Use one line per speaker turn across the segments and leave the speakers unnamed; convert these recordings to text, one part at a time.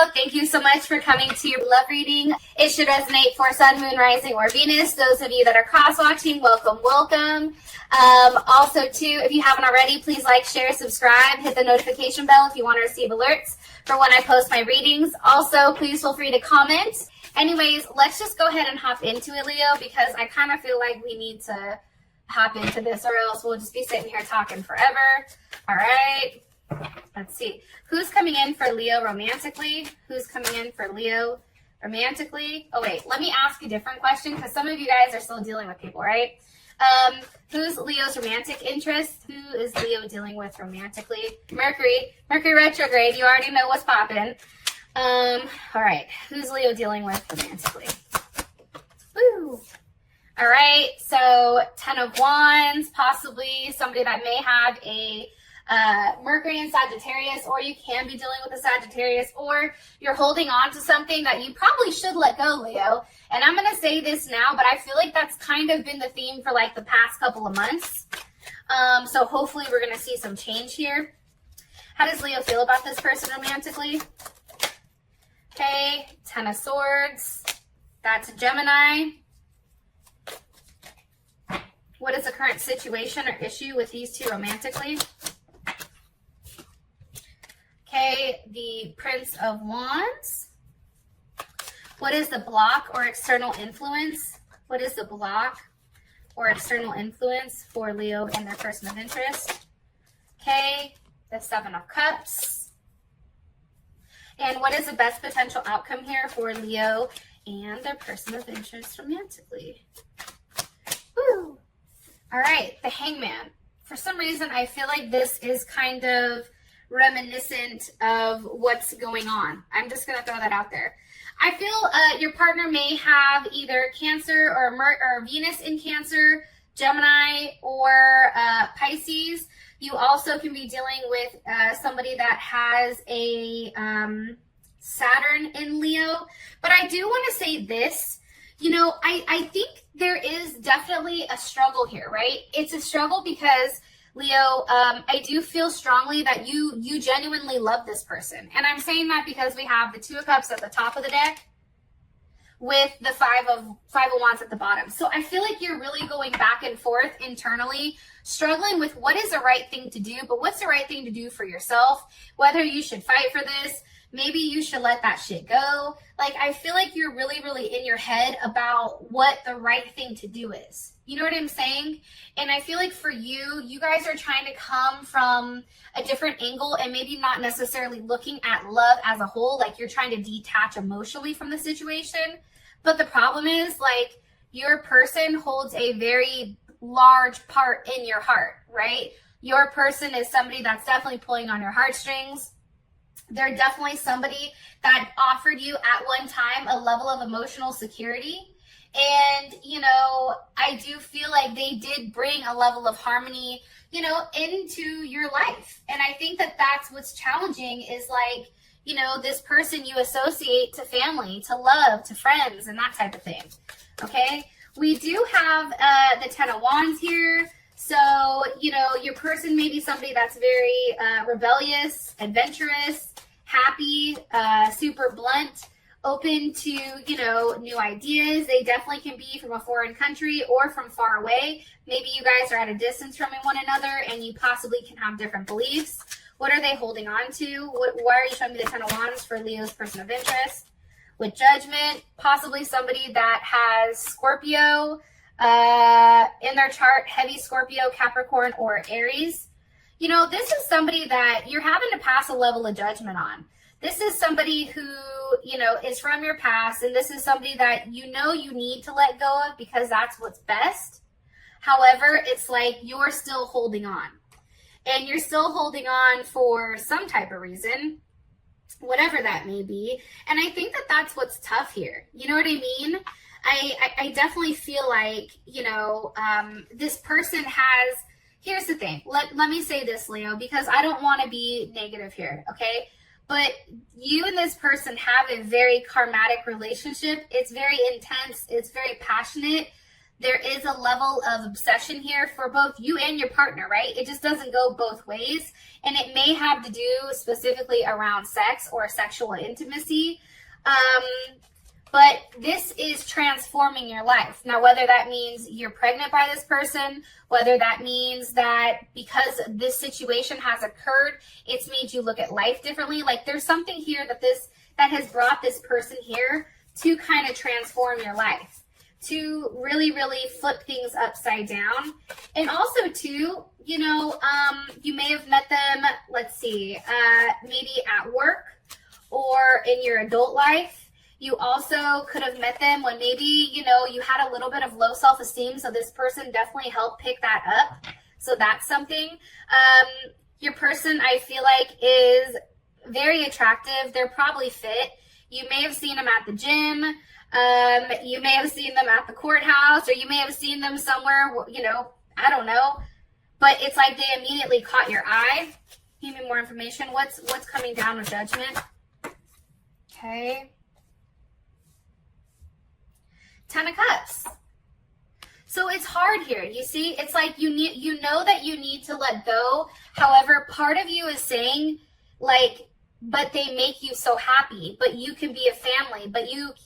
Leo, thank you so much for coming to your love reading. It should resonate for Sun, Moon, Rising, or Venus. Those of you that are cross-watching, welcome, welcome. Also, too, if you haven't already, please like, share, subscribe, hit the notification bell if you want to receive alerts for when I post my readings. Also, please feel free to comment. Anyways, let's just go ahead and hop into it, Leo, because I kind of feel like we need to hop into this or else we'll just be sitting here talking forever. All right. Let's see. Who's coming in for Leo romantically? Who's coming in for Leo romantically? Oh, wait. Let me ask a different question because some of you guys are still dealing with people, right? Who's Leo's romantic interest? Who is Leo dealing with romantically? Mercury retrograde. You already know what's popping. All right. Who's Leo dealing with romantically? Woo! All right. So 10 of Wands, possibly somebody that may have a Mercury and Sagittarius, or you can be dealing with a Sagittarius, or you're holding on to something that you probably should let go, Leo. And I'm going to say this now, but I feel like that's kind of been the theme for like the past couple of months. So hopefully we're going to see some change here. How does Leo feel about this person romantically? Okay, 10 of Swords. That's a Gemini. What is the current situation or issue with these two romantically? Okay, the Prince of Wands. What is the block or external influence? What is the block or external influence for Leo and their person of interest? Okay, the Seven of Cups. And what is the best potential outcome here for Leo and their person of interest romantically? Woo! All right, the Hangman. For some reason, I feel like this is kind of reminiscent of what's going on. I'm just going to throw that out there. I feel your partner may have either Cancer or Venus in Cancer, Gemini, or Pisces. You also can be dealing with somebody that has a Saturn in Leo. But I do want to say this. You know, I think there is definitely a struggle here, right? It's a struggle because Leo, I do feel strongly that you genuinely love this person. And I'm saying that because we have the Two of Cups at the top of the deck with the Five of Wands at the bottom. So I feel like you're really going back and forth internally, struggling with what is the right thing to do, but what's the right thing to do for yourself, whether you should fight for this, maybe you should let that shit go. Like, I feel like you're really, really in your head about what the right thing to do is. You know what I'm saying? And I feel like for you guys are trying to come from a different angle and maybe not necessarily looking at love as a whole. Like, you're trying to detach emotionally from the situation. But the problem is, like, your person holds a very large part in your heart, right? Your person is somebody that's definitely pulling on your heartstrings. They're definitely somebody that offered you at one time a level of emotional security. And, you know, I do feel like they did bring a level of harmony, you know, into your life. And I think that that's what's challenging is like, you know, this person you associate to family, to love, to friends, and that type of thing. Okay? We do have the Ten of Wands here. So, you know, your person may be somebody that's very rebellious, adventurous, happy, super blunt, open to, you know, new ideas. They definitely can be from a foreign country or from far away. Maybe you guys are at a distance from one another and you possibly can have different beliefs. What are they holding on to? Why are you showing me the Ten of Wands for Leo's person of interest? With Judgment, possibly somebody that has Scorpio in their chart, heavy Scorpio, Capricorn, or Aries. You know, this is somebody that you're having to pass a level of judgment on. This is somebody who, you know, is from your past, and this is somebody that you know you need to let go of because that's what's best. However, it's like you're still holding on. And you're still holding on for some type of reason, whatever that may be. And I think that that's what's tough here. You know what I mean? I definitely feel like, you know, this person has, here's the thing. Let me say this, Leo, because I don't want to be negative here, okay? But you and this person have a very karmatic relationship. It's very intense. It's very passionate. there is a level of obsession here for both you and your partner, right? It just doesn't go both ways. And it may have to do specifically around sex or sexual intimacy. But this is transforming your life. Now, whether that means you're pregnant by this person, whether that means that because this situation has occurred, it's made you look at life differently. Like there's something here that has brought this person here to kind of transform your life, to really, really flip things upside down. And also too, you know, you may have met them, let's see, maybe at work or in your adult life. You also could have met them when maybe, you know, you had a little bit of low self-esteem. So this person definitely helped pick that up. So that's something. Your person, I feel like, is very attractive. They're probably fit. You may have seen them at the gym. You may have seen them at the courthouse, or you may have seen them somewhere, you know, I don't know. But it's like they immediately caught your eye. Give me more information. What's coming down with Judgment? Okay. 10 of Cups. So it's hard here. You see, it's like you know that you need to let go. However, part of you is saying, like, but they make you so happy, but you can be a family, but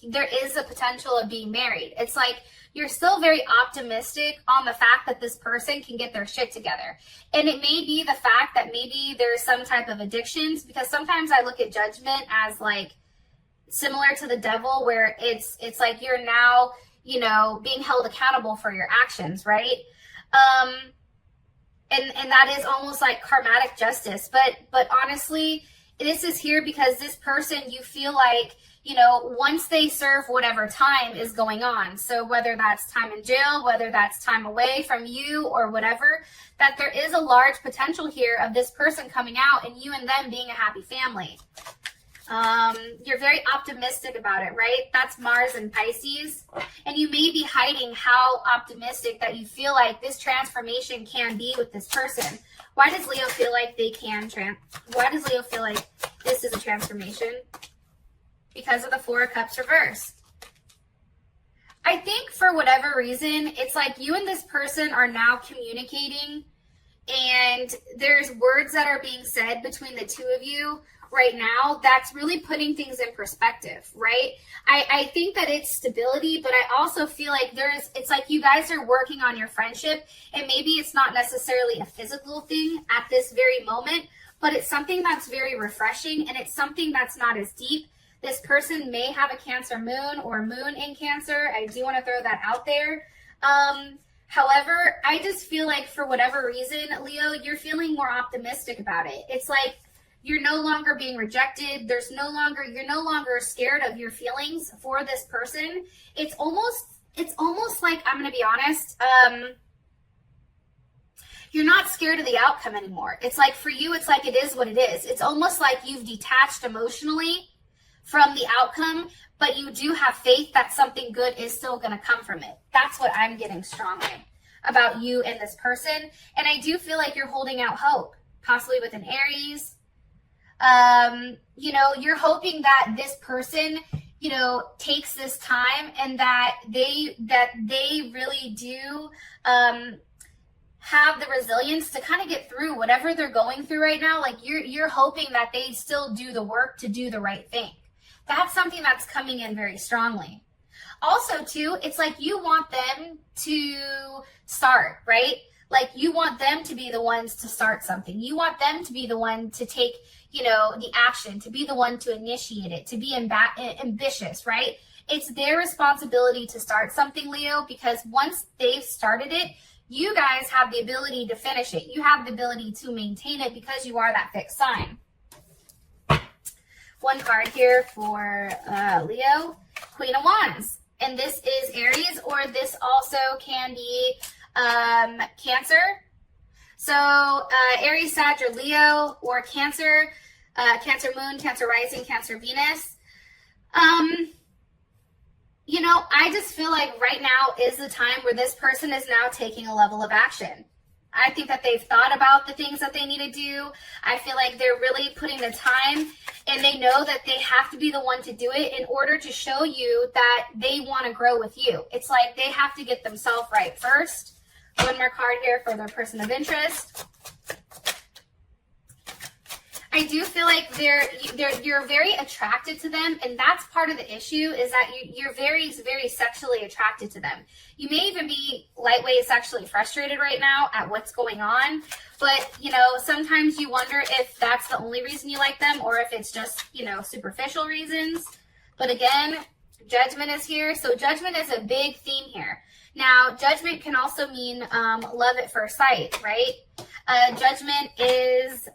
there is a potential of being married. It's like you're still very optimistic on the fact that this person can get their shit together. And it may be the fact that maybe there's some type of addictions, because sometimes I look at Judgment as like similar to the devil, where it's like you're now, you know, being held accountable for your actions, right? And that is almost like karmatic justice. But honestly, this is here because this person, you feel like, you know, once they serve whatever time is going on, so whether that's time in jail, whether that's time away from you or whatever, that there is a large potential here of this person coming out and you and them being a happy family. You're very optimistic about it, right? That's Mars and Pisces. And you may be hiding how optimistic that you feel like this transformation can be with this person. Why does Leo feel like they can why does Leo feel like this is a transformation? Because of the 4 of Cups reversed. I think for whatever reason, it's like you and this person are now communicating, and there's words that are being said between the two of you right now that's really putting things in perspective, right? I think that it's stability, but I also feel like it's like you guys are working on your friendship, and maybe it's not necessarily a physical thing at this very moment, but it's something that's very refreshing, and it's something that's not as deep. This person may have a Cancer moon or moon in Cancer. I do want to throw that out there. However, I just feel like for whatever reason, Leo, you're feeling more optimistic about it. It's like you're no longer being rejected. You're no longer scared of your feelings for this person. It's almost like, I'm going to be honest, you're not scared of the outcome anymore. It's like for you, it's like it is what it is. It's almost like you've detached emotionally from the outcome, but you do have faith that something good is still going to come from it. That's what I'm getting strongly about you and this person. And I do feel like you're holding out hope, possibly with an Aries. You know, you're hoping that this person, you know, takes this time, and that they really do have the resilience to kind of get through whatever they're going through right now. Like you're hoping that they still do the work to do the right thing. That's something that's coming in very strongly. Also, too, it's like you want them to start, right? Like you want them to be the ones to start something. You want them to be the one to take, you know, the action, to be the one to initiate it, to be ambitious, right? It's their responsibility to start something, Leo, because once they've started it, you guys have the ability to finish it. You have the ability to maintain it because you are that fixed sign. One card here for Leo, Queen of Wands. And this is Aries, or this also can be Cancer. So Aries, Sag, or Leo, or Cancer, Cancer Moon, Cancer Rising, Cancer Venus. You know, I just feel like right now is the time where this person is now taking a level of action. I think that they've thought about the things that they need to do. I feel like they're really putting the time, and they know that they have to be the one to do it in order to show you that they want to grow with you. It's like they have to get themselves right first. One more card here for their person of interest. I do feel like you're very attracted to them, and that's part of the issue, is that you're very, very sexually attracted to them. You may even be lightweight sexually frustrated right now at what's going on, but, you know, sometimes you wonder if that's the only reason you like them, or if it's just, you know, superficial reasons. But again, Judgment is here, so Judgment is a big theme here. Now, Judgment can also mean love at first sight, right? Judgment is...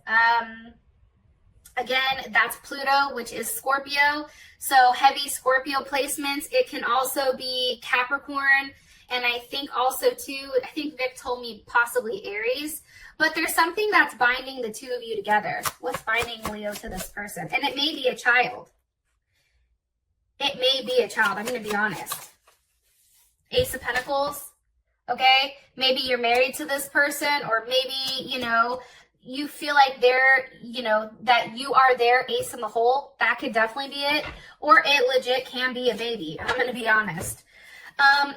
again, that's Pluto, which is Scorpio. So heavy Scorpio placements. It can also be Capricorn. And I think also too, I think Vic told me possibly Aries. But there's something that's binding the two of you together. What's binding Leo to this person? And it may be a child. It may be a child. I'm going to be honest. Ace of Pentacles. Okay? Maybe you're married to this person, or maybe, you know, you feel like they're, you know, that you are their ace in the hole. That could definitely be it. Or it legit can be a baby. I'm going to be honest.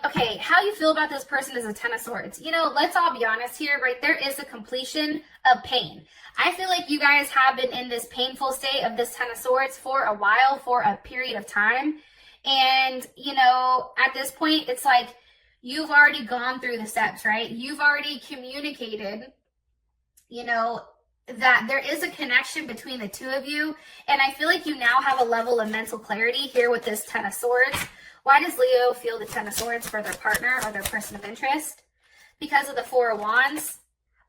Okay, how you feel about this person is a Ten of Swords. You know, let's all be honest here, right? There is a completion of pain. I feel like you guys have been in this painful state of this Ten of Swords for a while, for a period of time. And, you know, at this point, it's like you've already gone through the steps, right? You've already communicated, you know, that there is a connection between the two of you. And I feel like you now have a level of mental clarity here with this Ten of Swords. Why does Leo feel the Ten of Swords for their partner or their person of interest? Because of the Four of Wands.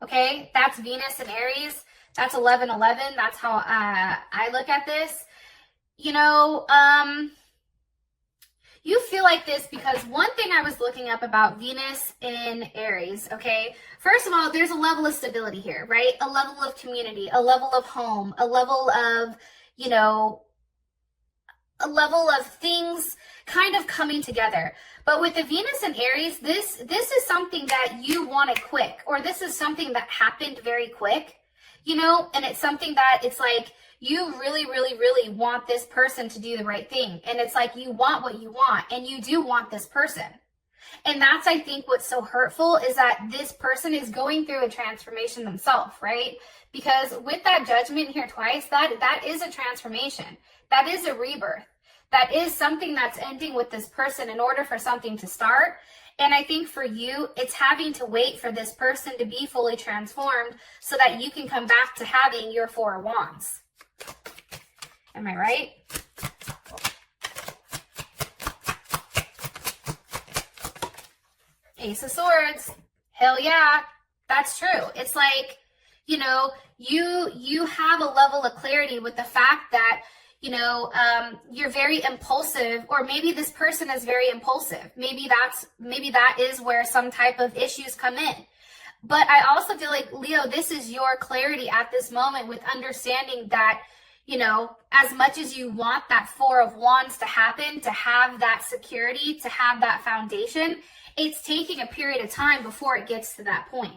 Okay, that's Venus and Aries. That's 11-11. That's how I look at this. You know, you feel like this because one thing I was looking up about Venus in Aries, okay? First of all, there's a level of stability here, right? A level of community, a level of home, a level of, you know, a level of things kind of coming together. But with the Venus and Aries, this is something that you wanted quick, or this is something that happened very quick, you know? And it's something that it's like, you really, really, really want this person to do the right thing. And it's like you want what you want, and you do want this person. And that's, I think, what's so hurtful is that this person is going through a transformation themselves, right? Because with that Judgment here twice, that is a transformation. That is a rebirth. That is something that's ending with this person in order for something to start. And I think for you, it's having to wait for this person to be fully transformed so that you can come back to having your Four of Wands. Am I right? Ace of Swords. Hell yeah. That's true. It's like, you know, you have a level of clarity with the fact that, you know, you're very impulsive, or maybe this person is very impulsive. Maybe that is where some type of issues come in. But I also feel like, Leo, this is your clarity at this moment with understanding that, you know, as much as you want that Four of Wands to happen, to have that security, to have that foundation, it's taking a period of time before it gets to that point.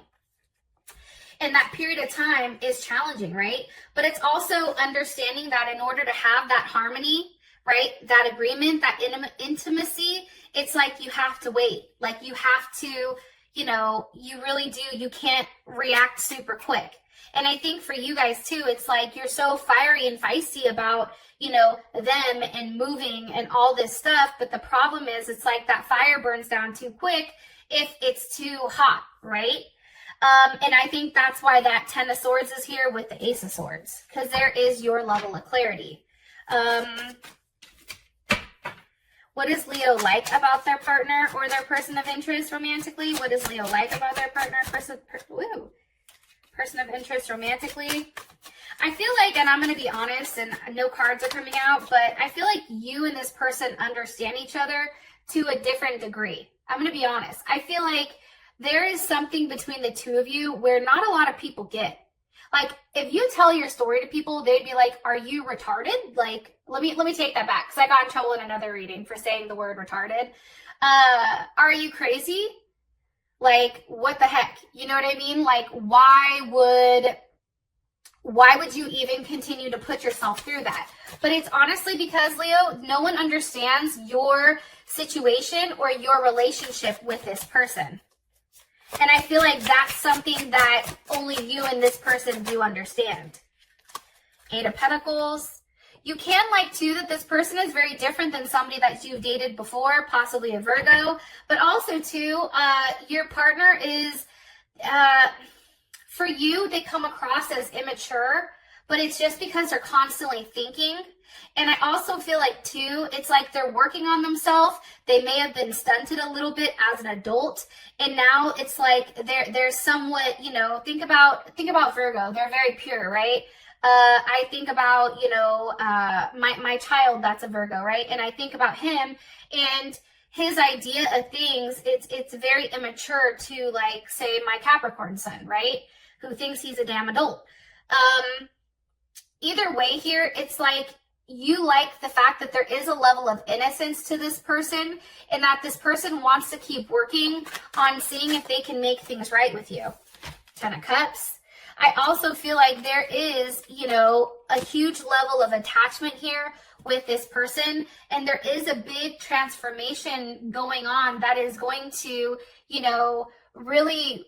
And that period of time is challenging, right? But it's also understanding that in order to have that harmony, right, that agreement, that intimacy, it's like you have to wait. Like you have to, you know, you really do. You can't react super quick. And I think for you guys too, it's like you're so fiery and feisty about, you know, them and moving and all this stuff. But the problem is, it's like that fire burns down too quick if it's too hot, right? And I think that's why that Ten of Swords is here with the Ace of Swords, because there is your level of clarity. What does Leo like about their partner or their person of interest romantically? What does Leo like about their partner, person of interest romantically? I feel like, and I'm going to be honest, and no cards are coming out, but I feel like you and this person understand each other to a different degree. I'm going to be honest. I feel like there is something between the two of you where not a lot of people get. Like, if you tell your story to people, they'd be like, are you retarded? Like, let me take that back, because I got in trouble in another reading for saying the word retarded. Are you crazy? Like, what the heck? You know what I mean? Like, why would you even continue to put yourself through that? But it's honestly because, Leo, no one understands your situation or your relationship with this person. And I feel like that's something that only you and this person do understand. Eight of Pentacles. You can like, too, that this person is very different than somebody that you've dated before, possibly a Virgo. But also, too, your partner is, for you, they come across as immature, but it's just because they're constantly thinking. And I also feel like, too, it's like they're working on themselves. They may have been stunted a little bit as an adult. And now it's like they're somewhat, you know, think about Virgo. They're very pure, right? I think about, you know, my child that's a Virgo, right? And I think about him and his idea of things, it's very immature to, like, say, my Capricorn son, right? Who thinks he's a damn adult. Either way here, it's like you like the fact that there is a level of innocence to this person and that this person wants to keep working on seeing if they can make things right with you. Ten of Cups. I also feel like there is, you know, a huge level of attachment here with this person, and there is a big transformation going on that is going to, you know, really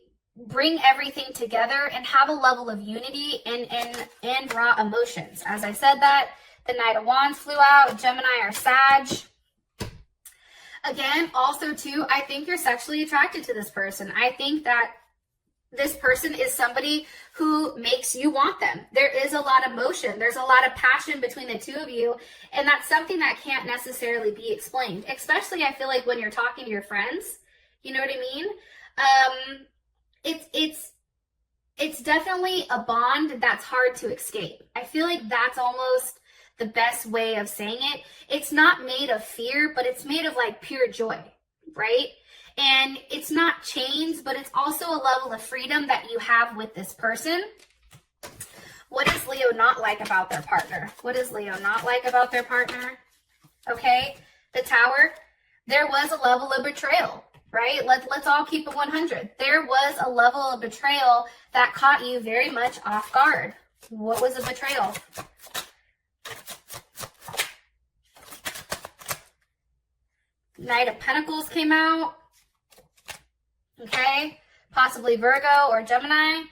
bring everything together and have a level of unity and raw emotions. As I said that, the Knight of Wands flew out, Gemini or Sag. Again, also too, I think you're sexually attracted to this person. I think that this person is somebody who makes you want them. There is a lot of motion. There's a lot of passion between the two of you. And that's something that can't necessarily be explained. Especially, I feel like, when you're talking to your friends. You know what I mean? It's definitely a bond that's hard to escape. I feel like that's almost the best way of saying it. It's not made of fear, but it's made of, like, pure joy, right? And it's not chains, but it's also a level of freedom that you have with this person. What does Leo not like about their partner? What does Leo not like about their partner? Okay, the Tower. There was a level of betrayal, right? Let's all keep it 100. There was a level of betrayal that caught you very much off guard. What was a betrayal? Knight of Pentacles came out. Okay, possibly Virgo or Gemini.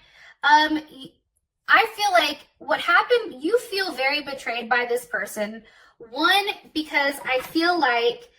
I feel like what happened, you feel very betrayed by this person. One, because I feel like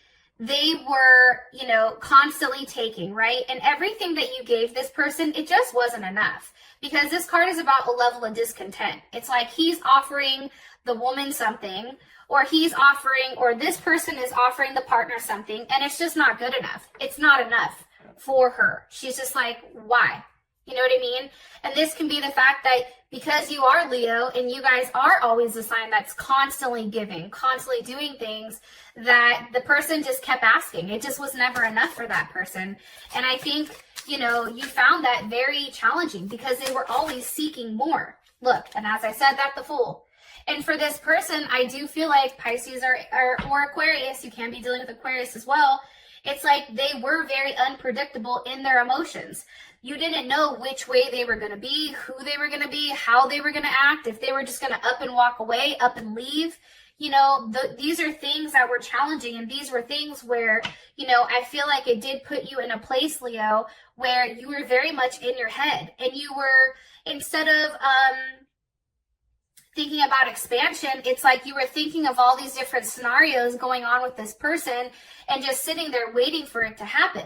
they were, you know, constantly taking, right? And everything that you gave this person, it just wasn't enough. Because this card is about a level of discontent. It's like he's offering the woman something, or he's offering, or this person is offering the partner something, and it's just not good enough. It's not enough for her. She's just like, why? You know what I mean? And this can be the fact that because you are Leo and you guys are always the sign that's constantly giving, constantly doing things, that the person just kept asking. It just was never enough for that person. And I think, you know, you found that very challenging because they were always seeking more. Look, and as I said, that the Fool. And for this person, I do feel like Pisces or Aquarius, you can be dealing with Aquarius as well. It's like they were very unpredictable in their emotions. You didn't know which way they were going to be, who they were going to be, how they were going to act, if they were just going to up and walk away, up and leave. You know, these are things that were challenging, and these were things where, you know, I feel like it did put you in a place, Leo, where you were very much in your head, and you were, instead of thinking about expansion, it's like you were thinking of all these different scenarios going on with this person and just sitting there waiting for it to happen,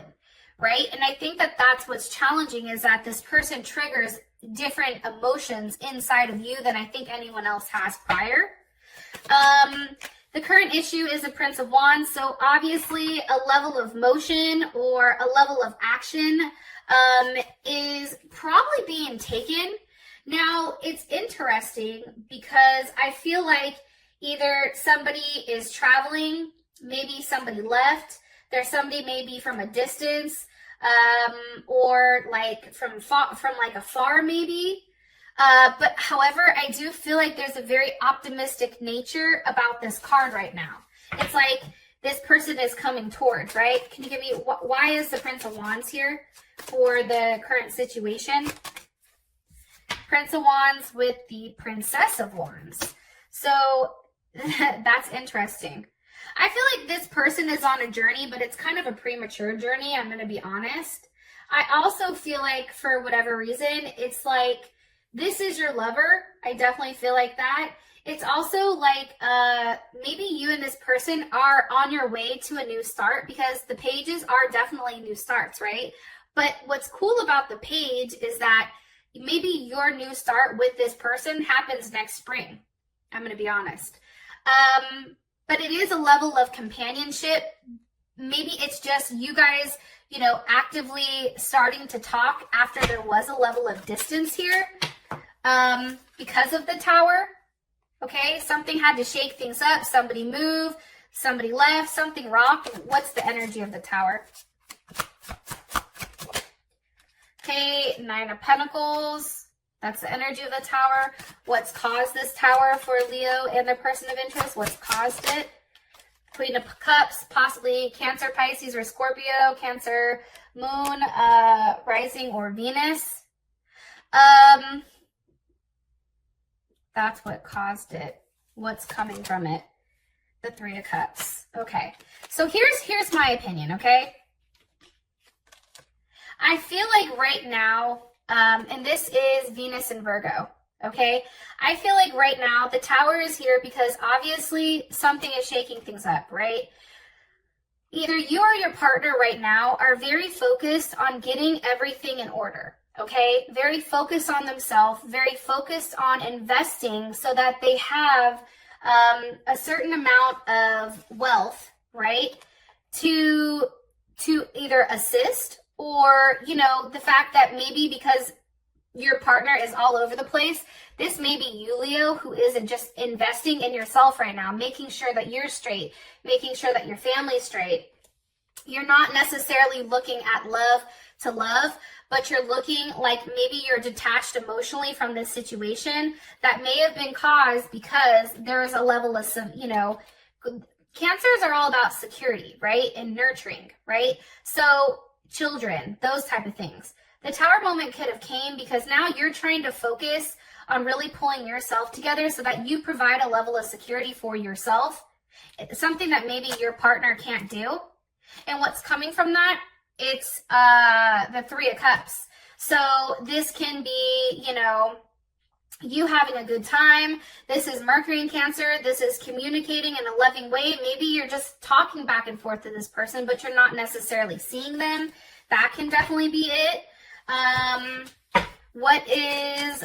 right? And I think that that's what's challenging, is that this person triggers different emotions inside of you than I think anyone else has prior. The current issue is the Prince of Wands, so obviously a level of motion or a level of action is probably being taken. Now, it's interesting because I feel like either somebody is traveling, maybe somebody left, there's somebody maybe from a distance, or like from like afar maybe. But however, I do feel like there's a very optimistic nature about this card right now. It's like this person is coming towards, right? Can you give me, why is the Prince of Wands here for the current situation? Prince of Wands with the Princess of Wands. So that's interesting. I feel like this person is on a journey, but it's kind of a premature journey, I'm going to be honest. I also feel like for whatever reason, it's like, this is your lover. I definitely feel like that. It's also like maybe you and this person are on your way to a new start, because the pages are definitely new starts, right? But what's cool about the page is that maybe your new start with this person happens next spring. I'm going to be honest. But it is a level of companionship. Maybe it's just you guys, you know, actively starting to talk after there was a level of distance here because of the Tower. Okay, something had to shake things up. Somebody moved, somebody left, something rocked. What's the energy of the Tower? Okay, Nine of Pentacles. That's the energy of the Tower. What's caused this Tower for Leo and their person of interest? What's caused it? Queen of Cups, possibly Cancer, Pisces, or Scorpio. Cancer, Moon, Rising, or Venus. That's what caused it. What's coming from it? The Three of Cups. Okay. So here's my opinion, okay? I feel like right now, and this is Venus and Virgo, okay? I feel like right now the Tower is here because obviously something is shaking things up, right? Either you or your partner right now are very focused on getting everything in order. Okay, very focused on themselves, very focused on investing so that they have a certain amount of wealth, right, to either assist or, you know, the fact that maybe because your partner is all over the place, this may be you, Leo, who isn't just investing in yourself right now, making sure that you're straight, making sure that your family's straight. You're not necessarily looking at love to love, but you're looking like maybe you're detached emotionally from this situation that may have been caused because there is a level of some, you know, Cancers are all about security, right? And nurturing, right? So children, those type of things. The Tower moment could have came because now you're trying to focus on really pulling yourself together so that you provide a level of security for yourself. It's something that maybe your partner can't do. And what's coming from that? It's the Three of Cups. So this can be, you know, you having a good time. This is Mercury in Cancer. This is communicating in a loving way. Maybe you're just talking back and forth to this person, but you're not necessarily seeing them. That can definitely be it. What is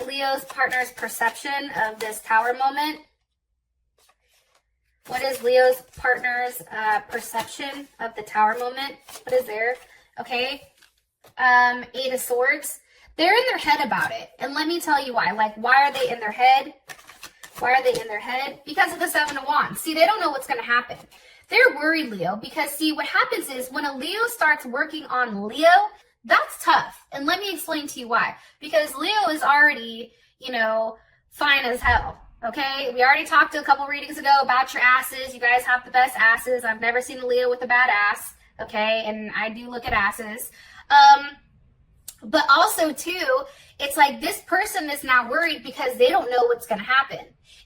Leo's partner's perception of this Tower moment? What is Leo's partner's perception of the Tower moment? What is there? Okay. Eight of Swords. They're in their head about it. And let me tell you why. Like, why are they in their head? Why are they in their head? Because of the Seven of Wands. See, they don't know what's going to happen. They're worried, Leo, because see, what happens is when a Leo starts working on Leo, that's tough. And let me explain to you why. Because Leo is already, you know, fine as hell. Okay, we already talked a couple readings ago about your asses. You guys have the best asses. I've never seen a Leo with a bad ass. Okay, and I do look at asses. But also, too, it's like this person is now worried because they don't know what's going to happen.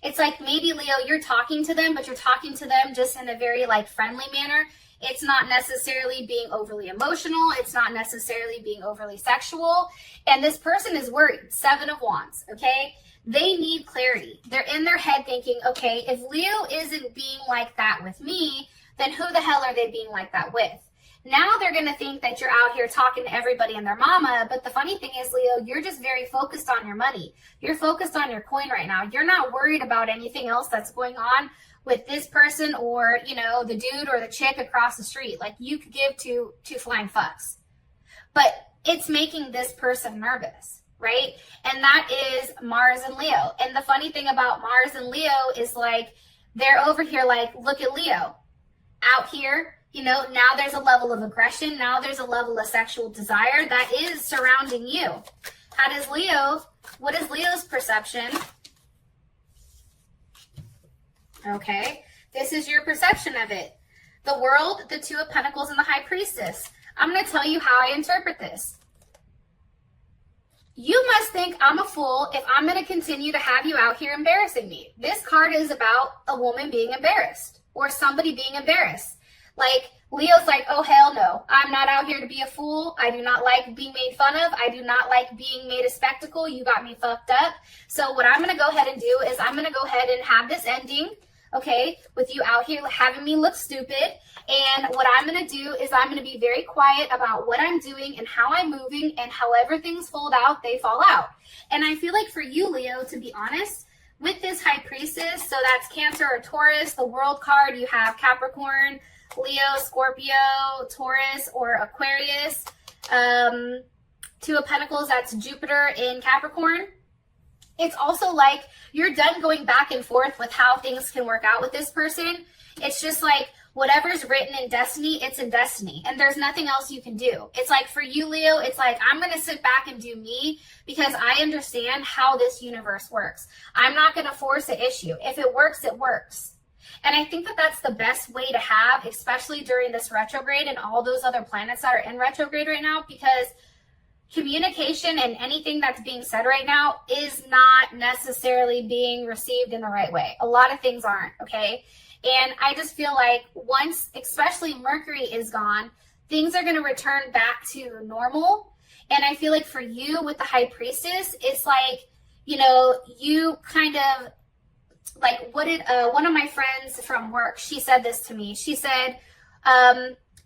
It's like maybe, Leo, you're talking to them, but you're talking to them just in a very, like, friendly manner. It's not necessarily being overly emotional. It's not necessarily being overly sexual. And this person is worried. Seven of Wands, okay? They need clarity. They're in their head thinking, okay, if Leo isn't being like that with me, then who the hell are they being like that with? Now they're going to think that you're out here talking to everybody and their mama. But the funny thing is, Leo, you're just very focused on your money. You're focused on your coin right now. You're not worried about anything else that's going on with this person or, you know, the dude or the chick across the street. Like, you could give two flying fucks. But it's making this person nervous, right? And that is Mars and Leo. And the funny thing about Mars and Leo is, like, they're over here like, look at Leo. Out here, you know, now there's a level of aggression. Now there's a level of sexual desire that is surrounding you. How does Leo, what is Leo's perception? Okay, this is your perception of it. The World, the Two of Pentacles, and the High Priestess. I'm going to tell you how I interpret this. You must think I'm a fool if I'm going to continue to have you out here embarrassing me. This card is about a woman being embarrassed or somebody being embarrassed. Like, Leo's like, oh, hell no. I'm not out here to be a fool. I do not like being made fun of. I do not like being made a spectacle. You got me fucked up. So what I'm going to go ahead and do is I'm going to go ahead and have this ending, okay, with you out here having me look stupid. And what I'm going to do is I'm going to be very quiet about what I'm doing and how I'm moving, and however things fold out, they fall out. And I feel like for you, Leo, to be honest, with this High Priestess, so that's Cancer or Taurus, the World card, you have Capricorn, Leo, Scorpio, Taurus, or Aquarius. Two of Pentacles, that's Jupiter in Capricorn. It's also like you're done going back and forth with how things can work out with this person. It's just like whatever's written in destiny, it's in destiny. And there's nothing else you can do. It's like for you, Leo, it's like I'm going to sit back and do me because I understand how this universe works. I'm not going to force an issue. If it works, it works. And I think that that's the best way to have, especially during this retrograde and all those other planets that are in retrograde right now, because communication and anything that's being said right now is not necessarily being received in the right way. A lot of things aren't, okay? And I just feel like once, especially Mercury is gone, things are going to return back to normal. And I feel like for you with the High Priestess, it's like, you know, you kind of, like, what did one of my friends from work, she said this to me. She said,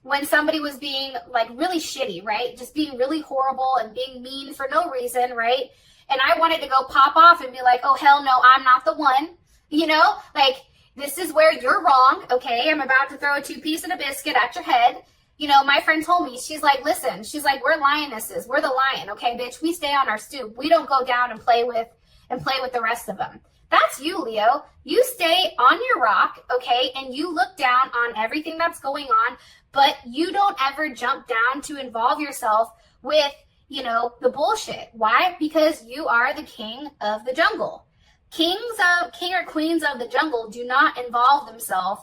when somebody was being like really shitty, right? Just being really horrible and being mean for no reason, right? And I wanted to go pop off and be like, oh, hell no, I'm not the one. You know, like, this is where you're wrong, okay? I'm about to throw a 2-piece and a biscuit at your head. You know, my friend told me, she's like, listen, she's like, we're lionesses. We're the lion, okay, bitch? We stay on our stoop. We don't go down and play with the rest of them. That's you, Leo. You stay on your rock, okay, and you look down on everything that's going on, but you don't ever jump down to involve yourself with, you know, the bullshit. Why? Because you are the king of the jungle. King or queens of the jungle do not involve themselves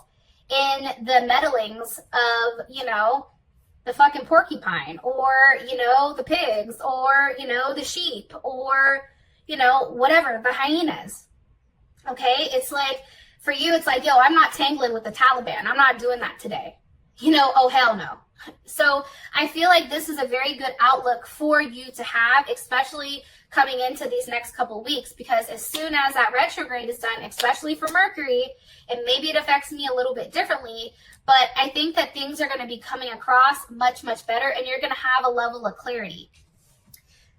in the meddlings of, you know, the fucking porcupine or, you know, the pigs or, you know, the sheep or, you know, whatever, the hyenas. Okay, it's like, for you, it's like, yo, I'm not tangling with the Taliban. I'm not doing that today. You know, oh, hell no. So I feel like this is a very good outlook for you to have, especially coming into these next couple weeks, because as soon as that retrograde is done, especially for Mercury, and maybe it affects me a little bit differently, but I think that things are going to be coming across much, much better, and you're going to have a level of clarity.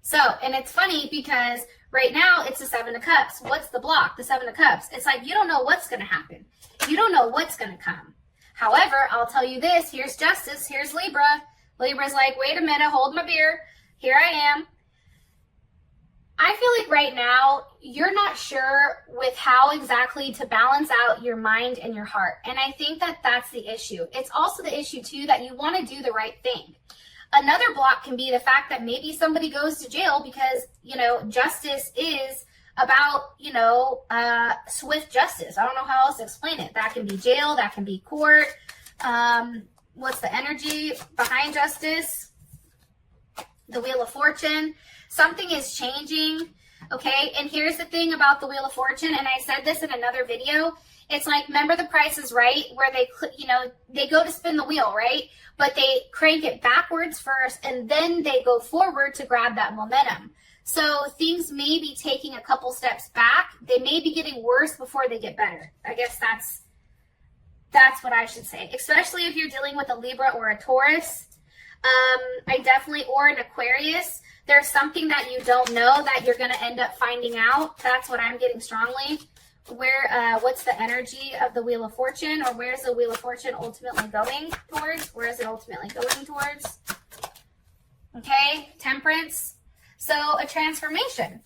So, and it's funny because right now it's the Seven of Cups. What's the block? The Seven of Cups. It's like you don't know what's going to happen. You don't know what's going to come. However, I'll tell you this. Here's Justice. Here's Libra. Libra's like, wait a minute, hold my beer. Here I am. I feel like right now you're not sure with how exactly to balance out your mind and your heart. And I think that that's the issue. It's also the issue, too, that you want to do the right thing. Another block can be the fact that maybe somebody goes to jail because, you know, justice is about, you know, swift justice. I don't know how else to explain it. That can be jail. That can be court. What's the energy behind justice? The Wheel of Fortune. Something is changing, okay? And here's the thing about the Wheel of Fortune, and I said this in another video. It's like, remember The Price is Right, where they, you know, they go to spin the wheel, right? But they crank it backwards first, and then they go forward to grab that momentum. So things may be taking a couple steps back. They may be getting worse before they get better. I guess that's what I should say, especially if you're dealing with a Libra or a Taurus. I definitely, or an Aquarius. There's something that you don't know that you're going to end up finding out. That's what I'm getting strongly. What's the energy of the Wheel of Fortune, or where's the Wheel of Fortune ultimately going towards? Where is it ultimately going towards? Okay, Temperance. So a transformation.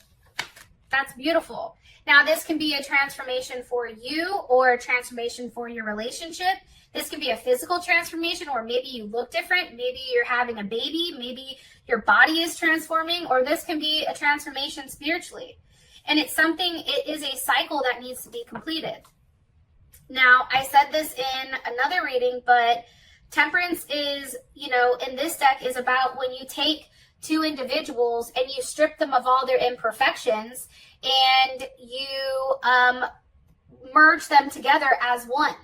That's beautiful. Now, this can be a transformation for you or a transformation for your relationship. This can be a physical transformation, or maybe you look different. Maybe you're having a baby. Maybe your body is transforming, or this can be a transformation spiritually. And it's something, it is a cycle that needs to be completed. Now, I said this in another reading, but temperance is, you know, in this deck is about when you take two individuals and you strip them of all their imperfections and you merge them together as one.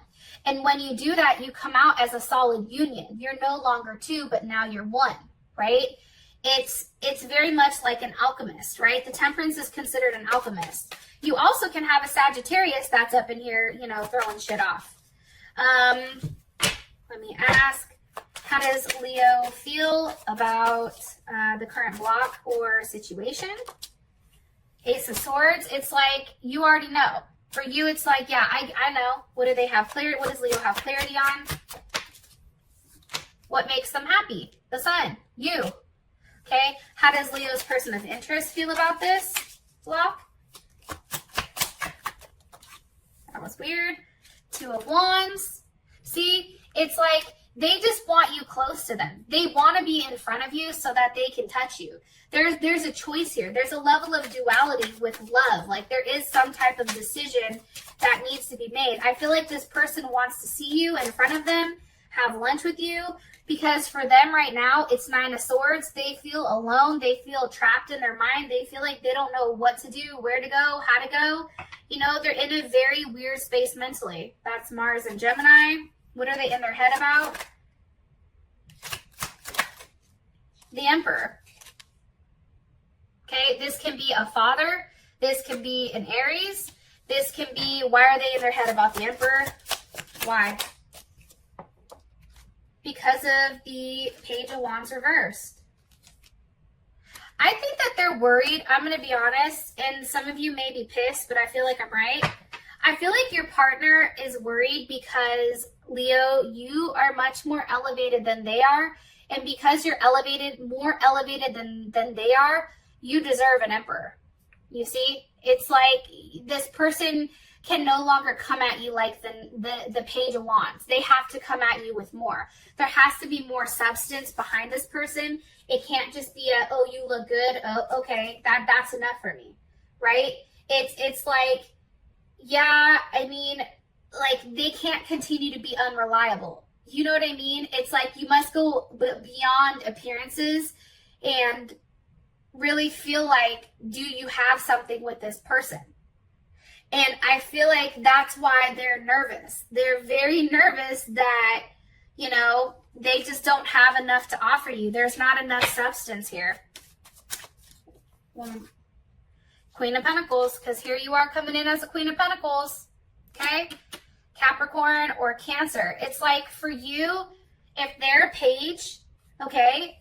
And when you do that, you come out as a solid union. You're no longer two, but now you're one, right? It's very much like an alchemist, right? The temperance is considered an alchemist. You also can have a Sagittarius that's up in here, you know, throwing shit off. Let me ask, how does Leo feel about the current block or situation? Ace of Swords, it's like, you already know. For you, it's like, yeah, I know. What do they have clarity? What does Leo have clarity on? What makes them happy? The sun, you. Okay, how does Leo's person of interest feel about this block? That was weird. Two of Wands. See, it's like they just want you close to them. They want to be in front of you so that they can touch you. There's a choice here. There's a level of duality with love. Like there is some type of decision that needs to be made. I feel like this person wants to see you in front of them, have lunch with you, because for them right now, it's Nine of Swords. They feel alone. They feel trapped in their mind. They feel like they don't know what to do, where to go, how to go. You know, they're in a very weird space mentally. That's Mars and Gemini. What are they in their head about? The Emperor. Okay, this can be a father. This can be an Aries. This can be, why are they in their head about the Emperor? Why? Because of the Page of Wands reversed. I think that they're worried. I'm going to be honest, and some of you may be pissed, but I feel like I'm right. I feel like your partner is worried because, Leo, you are much more elevated than they are. And because you're more elevated than they are, you deserve an emperor. You see? It's like this person can no longer come at you like the Page of Wands. They have to come at you with more. There has to be more substance behind this person. It can't just be a, oh, you look good. Oh, okay, that's enough for me, right? It's like, yeah, I mean, like they can't continue to be unreliable. You know what I mean? It's like you must go beyond appearances and really feel like, do you have something with this person? And I feel like that's why they're nervous. They're very nervous that, you know, they just don't have enough to offer you. There's not enough substance here. Queen of Pentacles, because here you are coming in as a Queen of Pentacles, okay? Capricorn or Cancer. It's like for you, if they're a page, okay,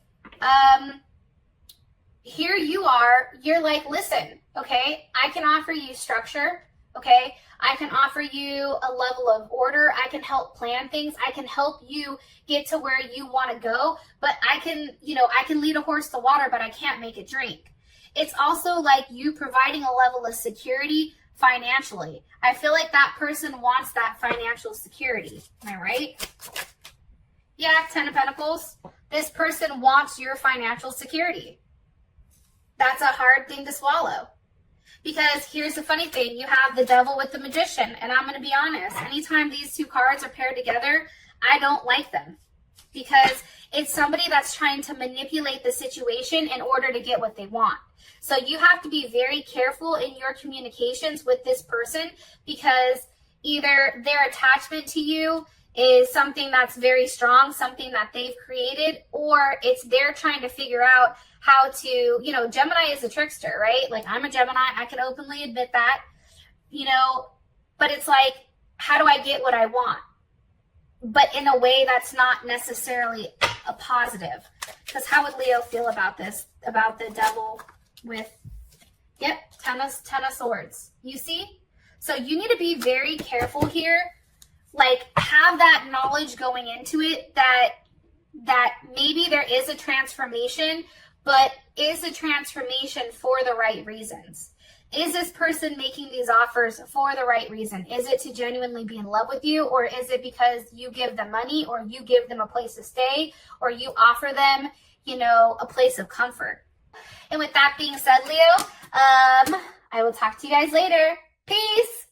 here you are, you're like, listen, okay, I can offer you structure, okay, I can offer you a level of order, I can help plan things, I can help you get to where you want to go, but I can, you know, I can lead a horse to water, but I can't make it drink. It's also like you providing a level of security financially. I feel like that person wants that financial security. Am I right? Yeah, 10 of Pentacles. This person wants your financial security. That's a hard thing to swallow. Because here's the funny thing. You have the Devil with the Magician. And I'm going to be honest. Anytime these two cards are paired together, I don't like them. Because it's somebody that's trying to manipulate the situation in order to get what they want. So you have to be very careful in your communications with this person because either their attachment to you is something that's very strong, something that they've created, or it's they're trying to figure out how to, you know, Gemini is a trickster, right? Like I'm a Gemini, I can openly admit that, you know, but it's like, how do I get what I want? But in a way that's not necessarily a positive. Because how would Leo feel about this, about the Devil with, yep, 10 of Swords. You see? So you need to be very careful here. Like, have that knowledge going into it that maybe there is a transformation, but is a transformation for the right reasons? Is this person making these offers for the right reason? Is it to genuinely be in love with you, or is it because you give them money, or you give them a place to stay, or you offer them, you know, a place of comfort? And with that being said, Leo, I will talk to you guys later. Peace.